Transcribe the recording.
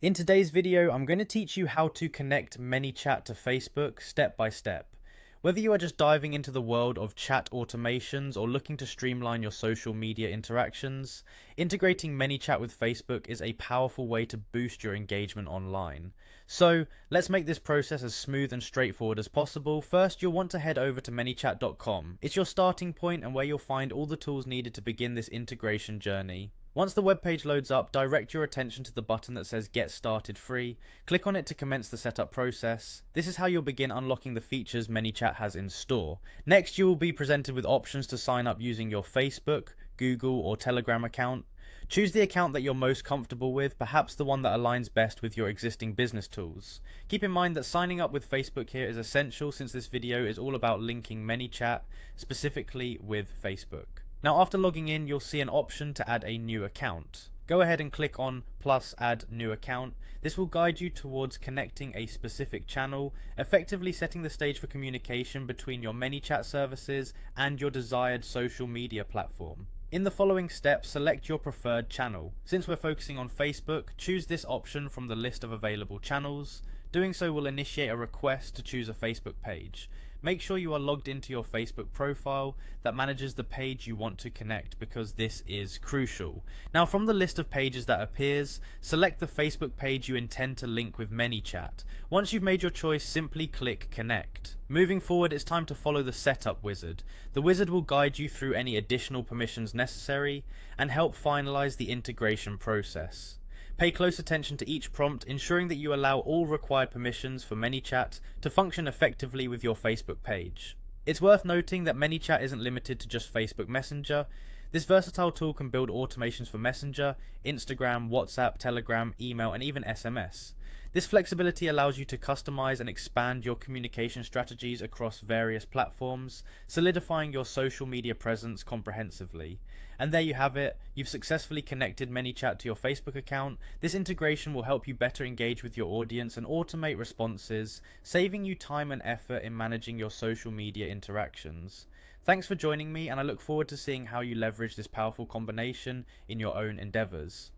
In today's video, I'm going to teach you how to connect Manychat to Facebook step by step. Whether you are just diving into the world of chat automations or looking to streamline your social media interactions, integrating Manychat with Facebook is a powerful way to boost your engagement online. So let's make this process as smooth and straightforward as possible. First, you'll want to head over to manychat.com. It's your starting point and where you'll find all the tools needed to begin this integration journey. Once the web page loads up, direct your attention to the button that says Get Started Free. Click on it to commence the setup process. This is how you'll begin unlocking the features Manychat has in store. Next, you will be presented with options to sign up using your Facebook, Google, or Telegram account. Choose the account that you're most comfortable with, perhaps the one that aligns best with your existing business tools. Keep in mind that signing up with Facebook here is essential since this video is all about linking Manychat, specifically with Facebook. Now after logging in, you'll see an option to add a new account. Go ahead and click on plus add new account. This will guide you towards connecting a specific channel, effectively setting the stage for communication between your Manychat services and your desired social media platform. In the following steps, select your preferred channel. Since we're focusing on Facebook, choose this option from the list of available channels. Doing so will initiate a request to choose a Facebook page. Make sure you are logged into your Facebook profile that manages the page you want to connect, because this is crucial. Now from the list of pages that appears, select the Facebook page you intend to link with Manychat. Once you've made your choice, simply click connect. Moving forward, it's time to follow the setup wizard. The wizard will guide you through any additional permissions necessary and help finalize the integration process. Pay close attention to each prompt, ensuring that you allow all required permissions for Manychat to function effectively with your Facebook page. It's worth noting that Manychat isn't limited to just Facebook Messenger. This versatile tool can build automations for Messenger, Instagram, WhatsApp, Telegram, email, and even SMS. This flexibility allows you to customize and expand your communication strategies across various platforms, solidifying your social media presence comprehensively. And there you have it, you've successfully connected Manychat to your Facebook account. This integration will help you better engage with your audience and automate responses, saving you time and effort in managing your social media interactions. Thanks for joining me, and I look forward to seeing how you leverage this powerful combination in your own endeavors.